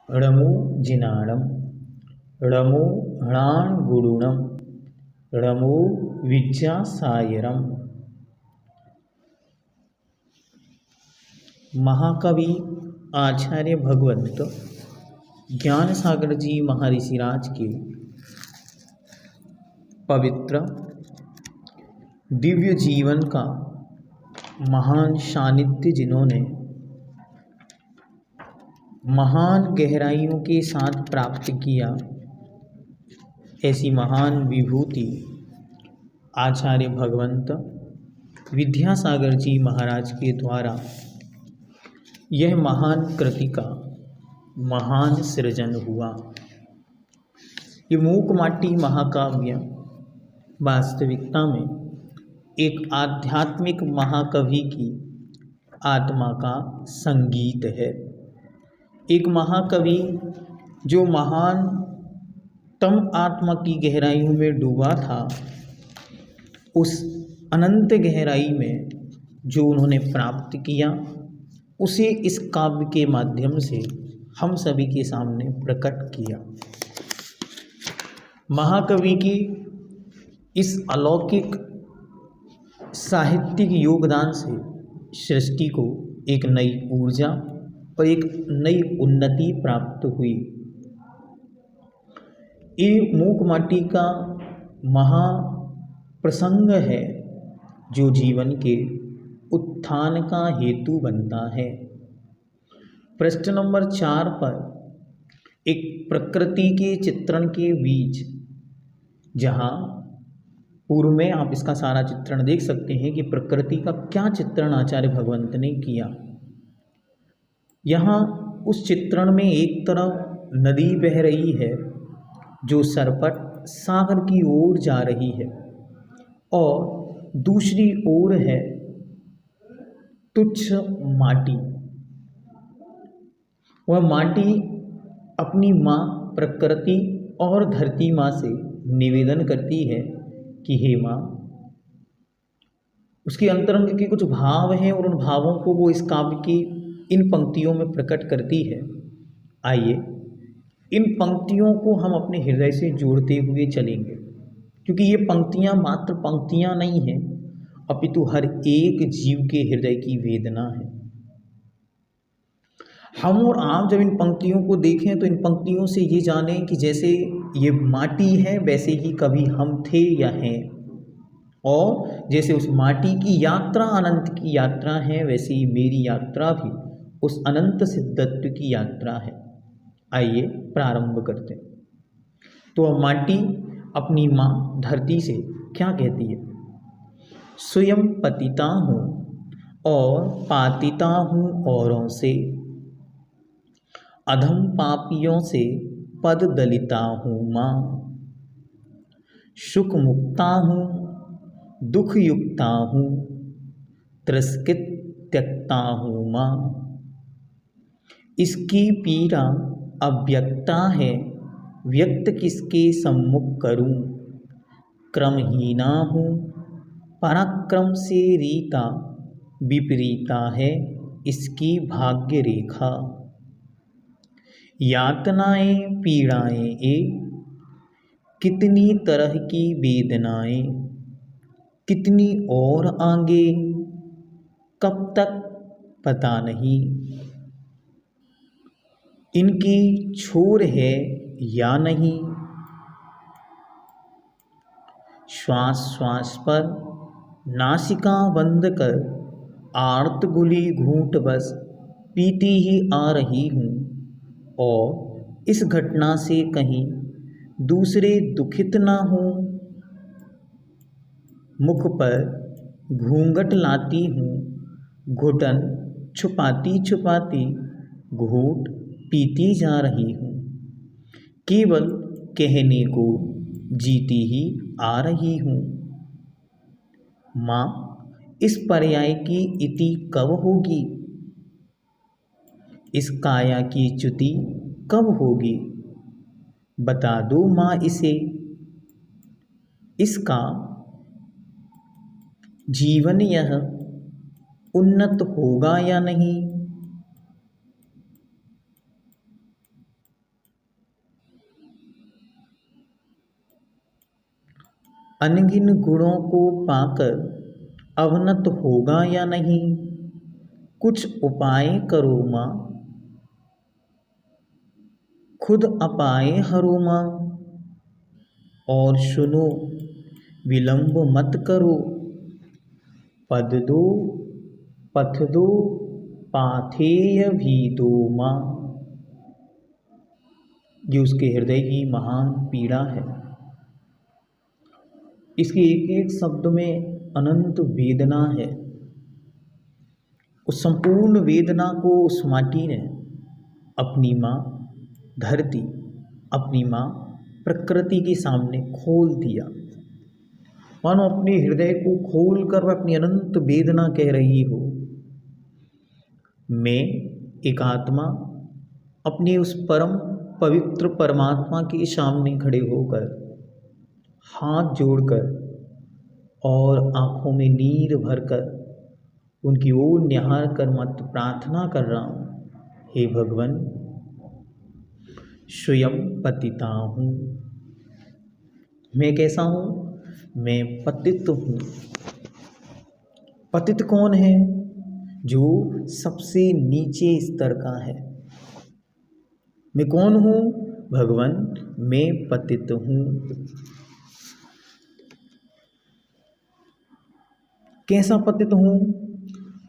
णमु जिनाणं णमु णाणगुणुणं णमु विद्यासायरम्। महाकवि आचार्य भगवंत ज्ञान सागर जी महर्षिराज के पवित्र दिव्य जीवन का महान सानिध्य जिन्होंने महान गहराइयों के साथ प्राप्त किया, ऐसी महान विभूति आचार्य भगवंत विद्यासागर जी महाराज के द्वारा यह महान कृति का महान सृजन हुआ। ये मूकमाटी महाकाव्य वास्तविकता में एक आध्यात्मिक महाकवि की आत्मा का संगीत है। एक महाकवि जो महान तम आत्मा की गहराइयों में डूबा था, उस अनंत गहराई में जो उन्होंने प्राप्त किया, उसे इस काव्य के माध्यम से हम सभी के सामने प्रकट किया। महाकवि की इस अलौकिक साहित्यिक योगदान से सृष्टि को एक नई ऊर्जा और एक नई उन्नति प्राप्त हुई। ये मूकमाटी का महाप्रसंग है जो जीवन के उत्थान का हेतु बनता है। पृष्ठ नंबर 4 पर एक प्रकृति के चित्रण के बीच, जहाँ पूर्व में आप इसका सारा चित्रण देख सकते हैं कि प्रकृति का क्या चित्रण आचार्य भगवंत ने किया। यहाँ उस चित्रण में एक तरफ नदी बह रही है जो सरपट सागर की ओर जा रही है, और दूसरी ओर है तुच्छ माटी। वह माटी अपनी माँ प्रकृति और धरती माँ से निवेदन करती है कि हे माँ, उसके अंतरंग के कुछ भाव हैं और उन भावों को वो इस काव्य की इन पंक्तियों में प्रकट करती है। आइए इन पंक्तियों को हम अपने हृदय से जोड़ते हुए चलेंगे, क्योंकि ये पंक्तियाँ मात्र पंक्तियाँ नहीं हैं, अपितु हर एक जीव के हृदय की वेदना है। हम और आप जब इन पंक्तियों को देखें तो इन पंक्तियों से ये जानें कि जैसे ये माटी है वैसे ही कभी हम थे या हैं, और जैसे उस माटी की यात्रा अनंत की यात्रा है, वैसे ही मेरी यात्रा भी उस अनंत सिद्धत्व की यात्रा है। आइए प्रारंभ करते हैं। तो वह माटी अपनी माँ धरती से क्या कहती है? स्वयं पतिता हूँ और पातिता हूँ औरों से, अधम पापियों से पद दलिता हूँ माँ, सुख मुक्ता हूँ दुख युक्ता हूँ, तिरस्कृत त्यक्ता हूँ माँ। इसकी पीड़ा अव्यक्ता है, व्यक्त किसके सम्मुख करूँ, क्रमहीना हूँ पराक्रम से रीता, विपरीता है इसकी भाग्य रेखा। यातनाएं पीड़ाएं कितनी तरह की वेदनाएं, कितनी और आगे कब तक पता नहीं, इनकी छोर है या नहीं। श्वास श्वास पर नासिका बंद कर आर्त गुली घूंट बस पीती ही आ रही हूँ, और इस घटना से कहीं दूसरे दुखित ना हो। मुख पर घूंघट लाती हूँ, घुटन छुपाती छुपाती घूंट पीती जा रही हूँ, केवल कहने को जीती ही आ रही हूँ। माँ, इस पर्याय की इति कब होगी, इस काया की च्युति कब होगी, बता दो माँ इसे, इसका जीवन यह उन्नत होगा या नहीं। अनगिन गुणों को पाकर अवनत होगा या नहीं, कुछ उपाय करो माँ, खुद अपाए हरो माँ। और सुनो विलंब मत करो, पद दो पथ दो पाथेय भी दो माँ। ये उसके हृदय की महान पीड़ा है। इसके एक एक शब्द में अनंत वेदना है। उस संपूर्ण वेदना को उस माटी ने अपनी माँ धरती, अपनी माँ प्रकृति के सामने खोल दिया। मानो अपने हृदय को खोल कर वह अपनी अनंत वेदना कह रही हो। मैं एक आत्मा अपने उस परम पवित्र परमात्मा के सामने खड़े होकर, हाथ जोड़कर और आँखों में नीर भरकर उनकी ओर निहार कर मत प्रार्थना कर रहा हूँ, हे भगवान, स्वयं पतिता हूँ। मैं कैसा हूँ? मैं पतित हूँ। पतित कौन है? जो सबसे नीचे स्तर का है। मैं कौन हूँ? भगवान, मैं पतित हूँ। कैसा पतित हूँ?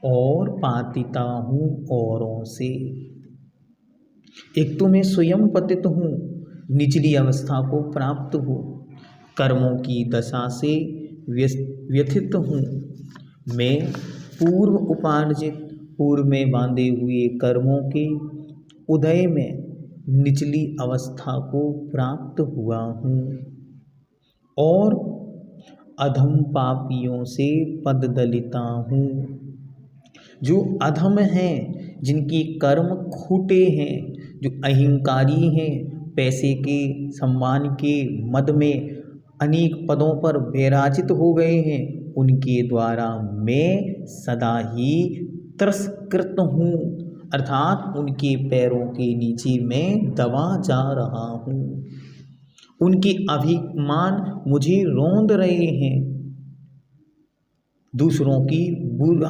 और पातिता हूँ औरों से। एक तो मैं स्वयं पतित हूँ, निचली अवस्था को प्राप्त हूँ, कर्मों की दशा से व्यथित हूँ। मैं पूर्व उपार्जित, पूर्व में बांधे हुए कर्मों के उदय में निचली अवस्था को प्राप्त हुआ हूँ और अधम पापियों से पददलिता हूँ। जो अधम हैं, जिनकी कर्म खोटे हैं, जो अहंकारी हैं, पैसे के, सम्मान के मद में अनेक पदों पर विराजित हो गए हैं, उनके द्वारा मैं सदा ही तिरस्कृत हूँ, अर्थात उनके पैरों के नीचे मैं दबा जा रहा हूँ। उनके अभिमान मुझे रौंद रहे हैं। दूसरों की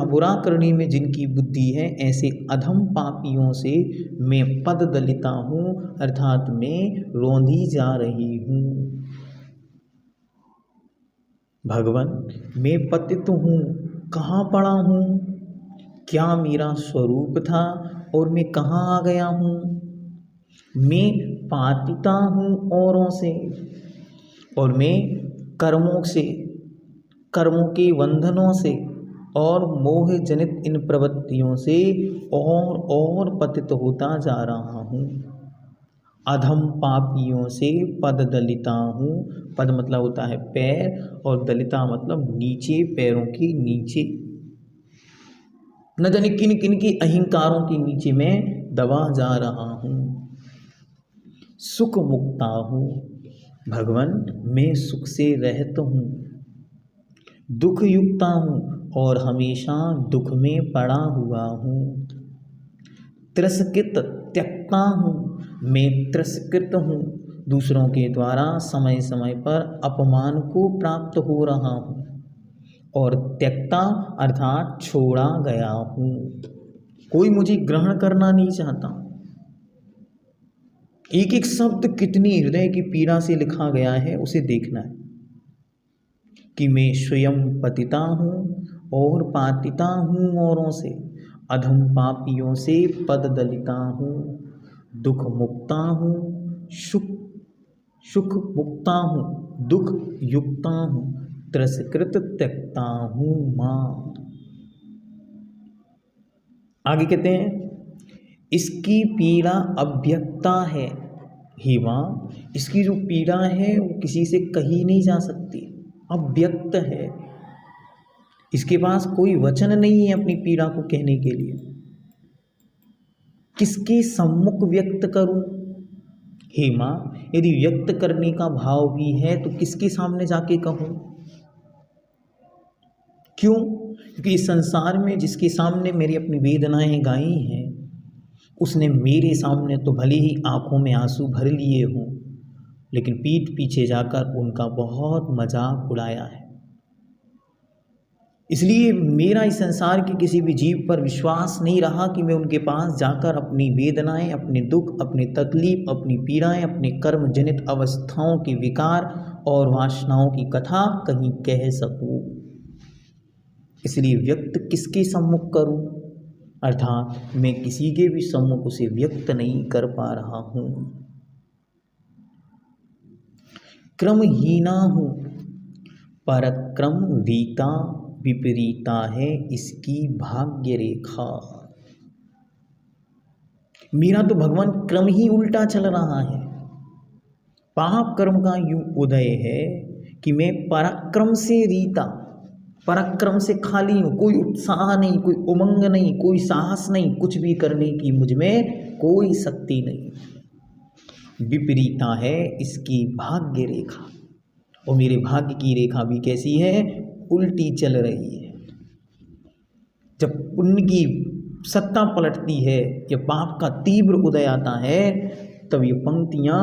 बुरा करने में जिनकी बुद्धि है, ऐसे अधम पापियों से मैं पद दलिता हूँ, अर्थात मैं रौंदी जा रही हूँ। भगवान, मैं पतित हूँ, कहाँ पड़ा हूँ? क्या मेरा स्वरूप था और मैं कहाँ आ गया हूँ? मैं पातिता हूँ औरों से, और मैं कर्मों से, कर्मों के बंधनों से और मोह जनित इन प्रवृत्तियों से और पतित होता जा रहा हूँ। अधम पापियों से पद दलिता हूँ। पद मतलब होता है पैर, और दलिता मतलब नीचे, पैरों के नीचे, न जाने किन किन की अहंकारों के नीचे मैं दबा जा रहा हूँ। सुख मुक्ता हूँ। भगवान, मैं सुख से रहित हूँ। दुख युक्ता हूँ और हमेशा दुख में पड़ा हुआ हूँ। तिरस्कृत त्यक्ता हूँ, मैं तिरस्कृत हूँ। दूसरों के द्वारा समय समय पर अपमान को प्राप्त हो रहा हूँ। और त्यक्ता अर्थात छोड़ा गया हूँ, कोई मुझे ग्रहण करना नहीं चाहता। एक एक शब्द कितनी हृदय की पीड़ा से लिखा गया है, उसे देखना है कि मैं स्वयं पतिता हूँ और पातिता हूँ औरों से, अधम पापियों से पद दलिता हूँ, दुख मुक्ता हूँ, सुख मुक्ता हूँ, दुख युक्ता हूँ, तिरस्कृत त्यक्ता हूँ माँ। आगे कहते हैं, इसकी पीड़ा अव्यक्ता है। हे माँ, इसकी जो पीड़ा है वो किसी से कही नहीं जा सकती, अव्यक्त है। इसके पास कोई वचन नहीं है अपनी पीड़ा को कहने के लिए। किसके सम्मुख व्यक्त करूं? हे माँ, यदि व्यक्त करने का भाव भी है तो किसके सामने जाके कहूं? क्यों? क्योंकि इस संसार में जिसके सामने मेरी अपनी वेदनाएं गाई हैं, उसने मेरे सामने तो भले ही आंखों में आंसू भर लिए हों, लेकिन पीठ पीछे जाकर उनका बहुत मजाक उड़ाया है। इसलिए मेरा इस संसार के किसी भी जीव पर विश्वास नहीं रहा कि मैं उनके पास जाकर अपनी वेदनाएं, अपने दुख, अपनी तकलीफ, अपनी पीड़ाएं, अपने कर्म जनित अवस्थाओं के विकार और वासनाओं की कथा कहीं कह सकूं। इसलिए व्यक्त किसके सम्मुख करूं, अर्थात मैं किसी के भी सम्मुख उसे व्यक्त नहीं कर पा रहा हूं। क्रमहीना हूं, पराक्रम रीता विपरीता है इसकी भाग्य रेखा। मेरा तो भगवान क्रम ही उल्टा चल रहा है। पाप कर्म का यूं उदय है कि मैं पराक्रम से रीता, पराक्रम से खाली हूं, कोई उत्साह नहीं, कोई उमंग नहीं, कोई साहस नहीं, कुछ भी करने की मुझ में कोई शक्ति नहीं। विपरीता है इसकी भाग्य रेखा, और मेरे भाग्य की रेखा भी कैसी है, उल्टी चल रही है। जब पुण्य की सत्ता पलटती है या पाप का तीव्र उदय आता है, तब ये पंक्तियां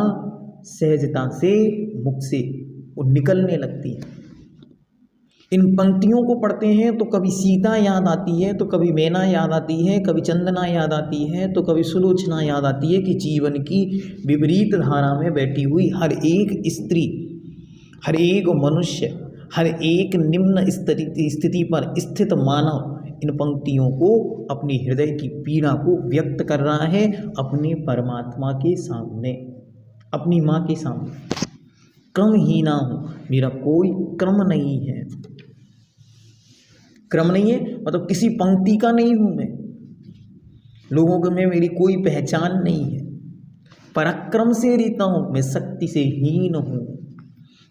सहजता से मुख से निकलने लगती हैं। इन पंक्तियों को पढ़ते हैं तो कभी सीता याद आती है, तो कभी मैना याद आती है, कभी चंदना याद आती है, तो कभी सुलोचना याद आती है कि जीवन की विपरीत धारा में बैठी हुई हर एक स्त्री, हर एक मनुष्य, हर एक निम्न स्थिति पर स्थित मानव इन पंक्तियों को, अपनी हृदय की पीड़ा को व्यक्त कर रहा है अपने परमात्मा के सामने, अपनी माँ के सामने। क्रमहीना हूँ, मेरा कोई क्रम नहीं है। क्रम नहीं है मतलब किसी पंक्ति का नहीं हूँ मैं, लोगों को में मेरी कोई पहचान नहीं है। पराक्रम से रीता हूँ, मैं शक्ति से हीन हूँ।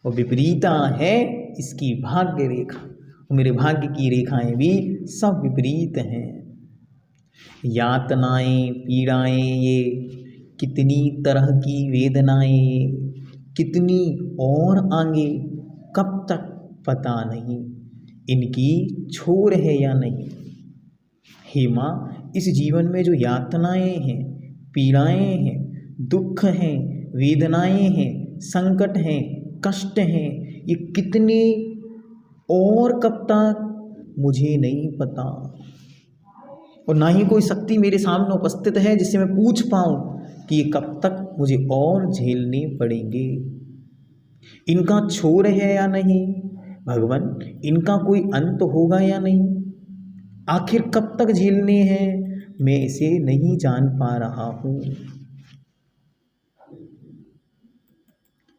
और विपरीता है इसकी भाग्य रेखा, और मेरे भाग्य की रेखाएं भी सब विपरीत हैं। यातनाएं, पीड़ाएं, ये कितनी तरह की वेदनाएं, कितनी और आगे कब तक पता नहीं, इनकी छोर है या नहीं। हे माँ, इस जीवन में जो यातनाएं हैं, पीड़ाएं हैं, दुख हैं, वेदनाएं हैं, संकट हैं, कष्ट हैं, ये कितने और कब तक मुझे नहीं पता, और ना ही कोई शक्ति मेरे सामने उपस्थित है जिससे मैं पूछ पाऊं कि ये कब तक मुझे और झेलने पड़ेंगे। इनका छोर है या नहीं भगवान, इनका कोई अंत होगा या नहीं, आखिर कब तक झेलने हैं, मैं इसे नहीं जान पा रहा हूँ।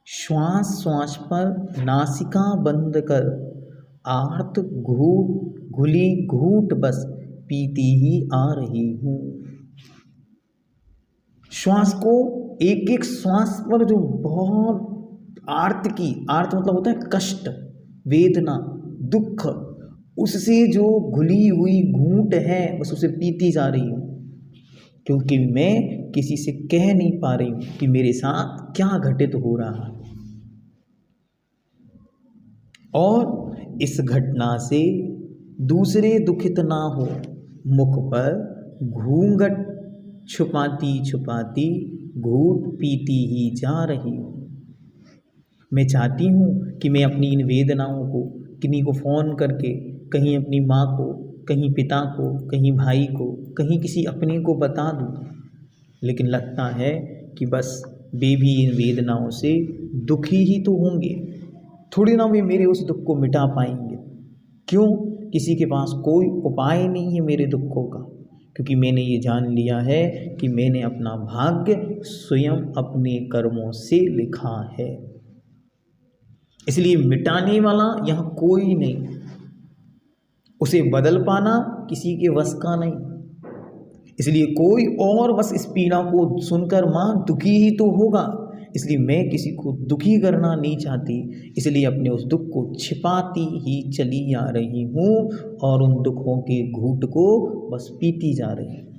श्वास श्वास पर नासिका बंद कर, आर्त घूट घुली घूट बस पीती ही आ रही हूँ। श्वास को, एक एक श्वास पर जो बहुत आर्त मतलब होता है कष्ट, वेदना, दुख, उससे जो घुली हुई घूंट है बस उसे पीती जा रही हूँ, क्योंकि मैं किसी से कह नहीं पा रही हूँ कि मेरे साथ क्या घटित हो रहा है। और इस घटना से दूसरे दुखित ना हो, मुख पर घूंघट छुपाती छुपाती घूंट पीती ही जा रही हूँ। मैं चाहती हूँ कि मैं अपनी इन वेदनाओं को किन्हीं को फ़ोन करके, कहीं अपनी माँ को, कहीं पिता को, कहीं भाई को, कहीं किसी अपने को बता दूँ, लेकिन लगता है कि बस वे भी इन वेदनाओं से दुखी ही तो होंगे, थोड़ी ना वे मेरे उस दुख को मिटा पाएंगे। क्यों? किसी के पास कोई उपाय नहीं है मेरे दुखों का, क्योंकि मैंने ये जान लिया है कि मैंने अपना भाग्य स्वयं अपने कर्मों से लिखा है। इसलिए मिटाने वाला यहाँ कोई नहीं, उसे बदल पाना किसी के वश का नहीं। इसलिए कोई और बस इस पीड़ा को सुनकर माँ दुखी ही तो होगा, इसलिए मैं किसी को दुखी करना नहीं चाहती, इसलिए अपने उस दुख को छिपाती ही चली आ रही हूँ और उन दुखों के घूंट को बस पीती जा रही हूँ।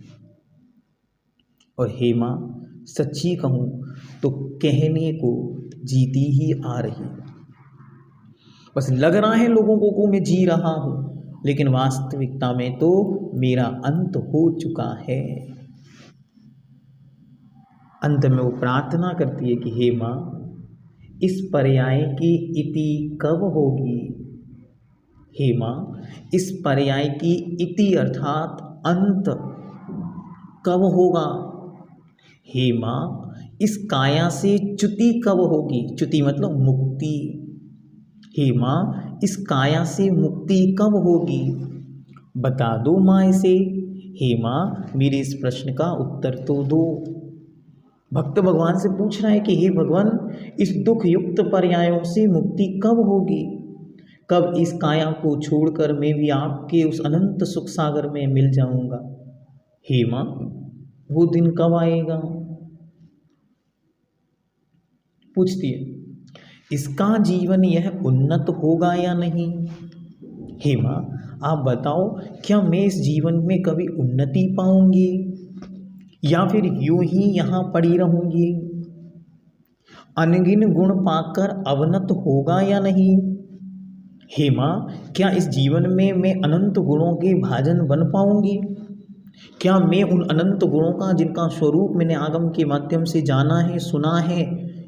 और हे माँ, सच्ची कहूँ तो कहने को जीती ही आ रही, बस लग रहा है लोगों को मैं जी रहा हूँ, लेकिन वास्तविकता में तो मेरा अंत हो चुका है। अंत में वो प्रार्थना करती है कि हे माँ, इस पर्याय की इति कब होगी। हे माँ, इस पर्याय की इति अर्थात अंत कब होगा। हे माँ, इस काया से च्युति कब होगी। च्युति मतलब मुक्ति। हे माँ, इस काया से मुक्ति कब होगी, बता दो माँ इसे। हे माँ, मेरे इस प्रश्न का उत्तर तो दो। भक्त भगवान से पूछ रहा है कि हे भगवान, इस दुख युक्त पर्यायों से मुक्ति कब होगी, कब इस काया को छोड़कर मैं भी आपके उस अनंत सुख सागर में मिल जाऊंगा। हे माँ, वो दिन कब आएगा। पूछती है, इसका जीवन यह उन्नत होगा या नहीं। हे माँ, आप बताओ, क्या मैं इस जीवन में कभी उन्नति पाऊंगी या फिर यूं ही यहाँ पड़ी रहूंगी। अनगिन गुण पाकर अवनत होगा या नहीं। हे माँ, क्या इस जीवन में मैं अनंत गुणों के भाजन बन पाऊंगी। क्या मैं उन अनंत गुणों का, जिनका स्वरूप मैंने आगम के माध्यम से जाना है, सुना है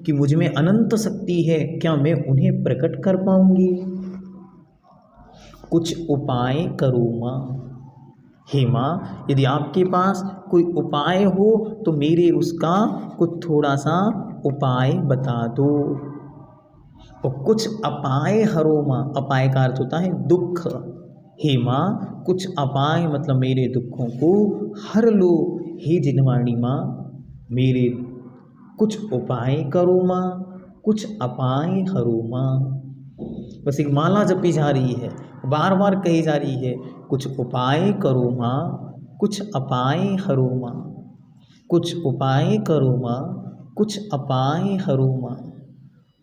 कि मुझ में अनंत शक्ति है, क्या मैं उन्हें प्रकट कर पाऊंगी। कुछ उपाय करो माँ। हे माँ, यदि आपके पास कोई उपाय हो तो मेरे उसका कुछ थोड़ा सा उपाय बता दो। और कुछ अपाय हरो माँ। अपाय का अर्थ होता है दुख। हे माँ, कुछ अपाय मतलब मेरे दुखों को हर लो। हे जिनवाणी माँ, मेरे कुछ उपाय करो माँ, कुछ अपाय हरो माँ। बस एक माला जपी जा रही है, बार बार कही जा रही है, कुछ उपाय करो माँ, कुछ अपाय हरो माँ, कुछ उपाय करो माँ, कुछ अपाय हरो माँ।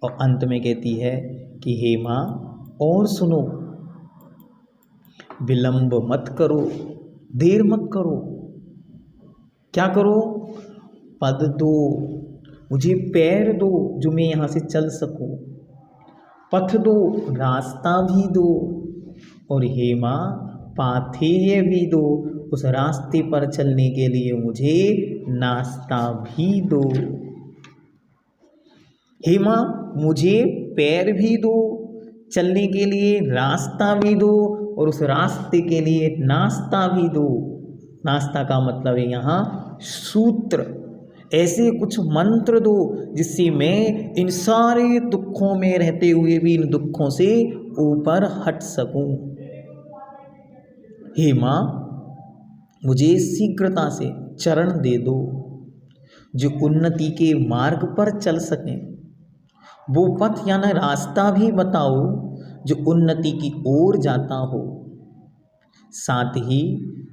और अंत में कहती है कि हे माँ, और सुनो, विलंब मत करो, देर मत करो। क्या करो, पद दो, मुझे पैर दो जो मैं यहाँ से चल सकूं, पथ दो, रास्ता भी दो, और हे माँ, पाथेय भी दो, उस रास्ते पर चलने के लिए मुझे नाश्ता भी दो। हे माँ, मुझे पैर भी दो, चलने के लिए रास्ता भी दो, और उस रास्ते के लिए नाश्ता भी दो। नाश्ता का मतलब है यहाँ सूत्र। ऐसे कुछ मंत्र दो जिससे मैं इन सारे दुखों में रहते हुए भी इन दुखों से ऊपर हट सकूं। हे माँ, मुझे शीघ्रता से चरण दे दो जो उन्नति के मार्ग पर चल सकें। वो पथ यानी रास्ता भी बताओ जो उन्नति की ओर जाता हो। साथ ही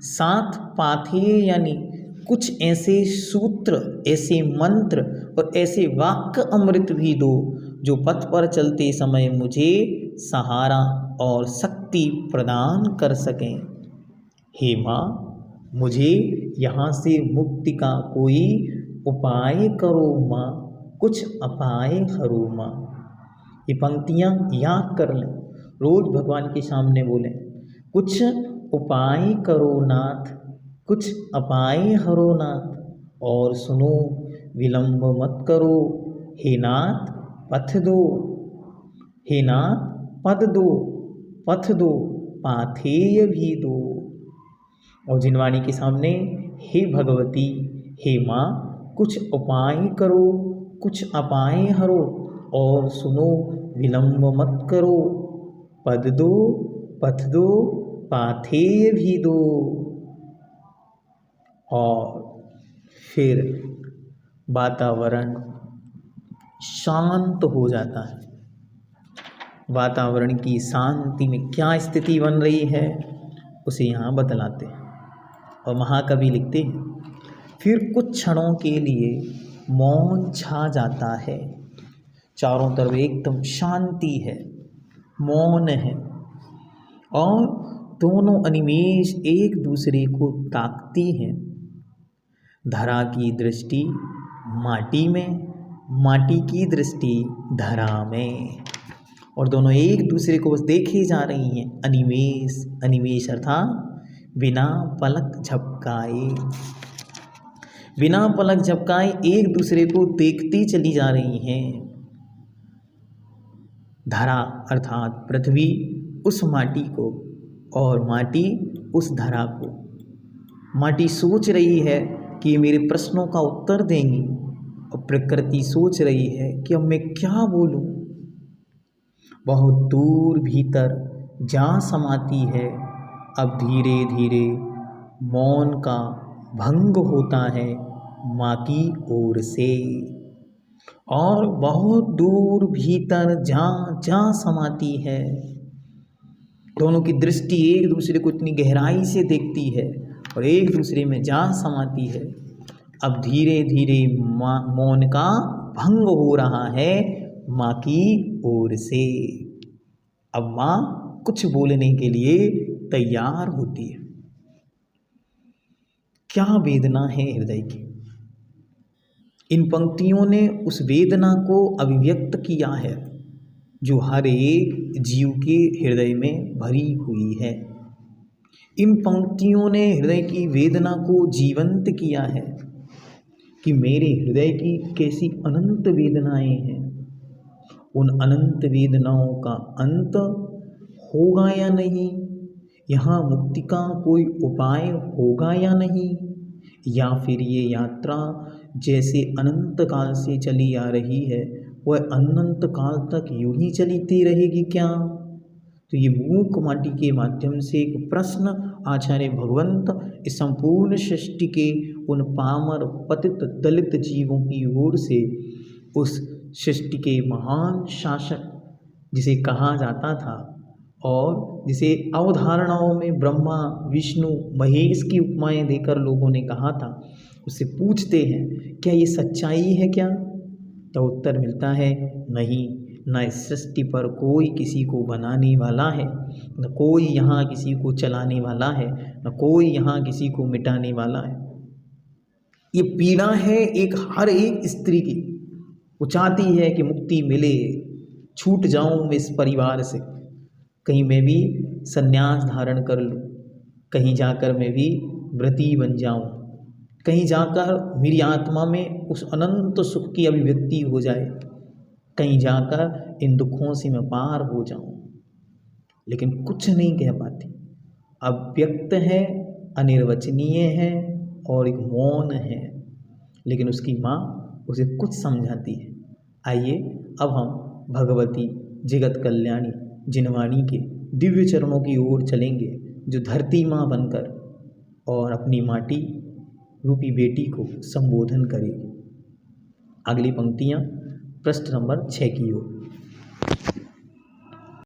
साथ पाथेय यानी कुछ ऐसे सूत्र, ऐसे मंत्र और ऐसे वाक्य अमृत भी दो जो पथ पर चलते समय मुझे सहारा और शक्ति प्रदान कर सकें। हे माँ, मुझे यहाँ से मुक्ति का कोई उपाय करो माँ, कुछ अपाय हरो माँ। ये पंक्तियाँ याद कर लें, रोज भगवान के सामने बोलें, कुछ उपाय करो नाथ, कुछ अपाय हरो नाथ, और सुनो, विलंब मत करो। हे नाथ, पथ दो, हे नाथ, पद दो, पथ दो, पाथेय भी दो। और जिनवाणी के सामने, हे भगवती, हे माँ, कुछ उपाय करो, कुछ अपाय हरो, और सुनो, विलंब मत करो। पद दो, पथ दो, पाथेय भी दो। और फिर वातावरण शांत हो जाता है। वातावरण की शांति में क्या स्थिति बन रही है उसे यहाँ बतलाते हैं। और महाकवि लिखते हैं, फिर कुछ क्षणों के लिए मौन छा जाता है। चारों तरफ एकदम शांति है, मौन है, और दोनों अनिमेष एक दूसरे को ताकती हैं। धरा की दृष्टि माटी में, माटी की दृष्टि धरा में, और दोनों एक दूसरे को बस देखे जा रही हैं। अनिमेष, अनिमेष अर्थात बिना पलक झपकाए, बिना पलक झपकाए एक दूसरे को देखती चली जा रही हैं। धरा अर्थात पृथ्वी उस माटी को और माटी उस धरा को। माटी सोच रही है कि मेरे प्रश्नों का उत्तर देंगी और प्रकृति सोच रही है कि अब मैं क्या बोलूं। बहुत दूर भीतर जा समाती है, अब धीरे धीरे मौन का भंग होता है माँ की ओर से। और बहुत दूर भीतर जा जा समाती है। दोनों की दृष्टि एक दूसरे को इतनी गहराई से देखती है और एक दूसरे में जा समाती है। अब धीरे धीरे मौन का भंग हो रहा है माँ की ओर से। अब माँ कुछ बोलने के लिए तैयार होती है। क्या वेदना है हृदय की। इन पंक्तियों ने उस वेदना को अभिव्यक्त किया है जो हर एक जीव के हृदय में भरी हुई है। इन पंक्तियों ने हृदय की वेदना को जीवंत किया है कि मेरे हृदय की कैसी अनंत वेदनाएं हैं। उन अनंत वेदनाओं का अंत होगा या नहीं, यहाँ मुक्ति का कोई उपाय होगा या नहीं, या फिर ये यात्रा जैसे अनंत काल से चली आ रही है वह अनंत काल तक यूं ही चलती रहेगी क्या। तो ये मूक माटी के माध्यम से एक प्रश्न आचार्य भगवंत इस संपूर्ण सृष्टि के उन पामर पतित दलित जीवों की ओर से उस सृष्टि के महान शासक जिसे कहा जाता था और जिसे अवधारणाओं में ब्रह्मा विष्णु महेश की उपमाएं देकर लोगों ने कहा था, उससे पूछते हैं क्या ये सच्चाई है क्या। तो उत्तर मिलता है नहीं, न इस सृष्टि पर कोई किसी को बनाने वाला है, न कोई यहाँ किसी को चलाने वाला है, न कोई यहाँ किसी को मिटाने वाला है। ये पीड़ा है एक हर एक स्त्री की। वो चाहती है कि मुक्ति मिले, छूट जाऊं मैं इस परिवार से, कहीं मैं भी संन्यास धारण कर लूं, कहीं जाकर मैं भी व्रती बन जाऊं, कहीं जाकर मेरी आत्मा में उस अनंत सुख की अभिव्यक्ति हो जाए, कहीं जाकर इन दुखों से मैं पार हो जाऊं। लेकिन कुछ नहीं कह पाती, अव्यक्त है, अनिर्वचनीय है और एक मौन है। लेकिन उसकी माँ उसे कुछ समझाती है। आइए अब हम भगवती जगत कल्याणी जिनवाणी के दिव्य चरणों की ओर चलेंगे, जो धरती माँ बनकर और अपनी माटी रूपी बेटी को संबोधन करेगी। अगली पंक्तियाँ पृष्ठ नंबर 6 की ओर।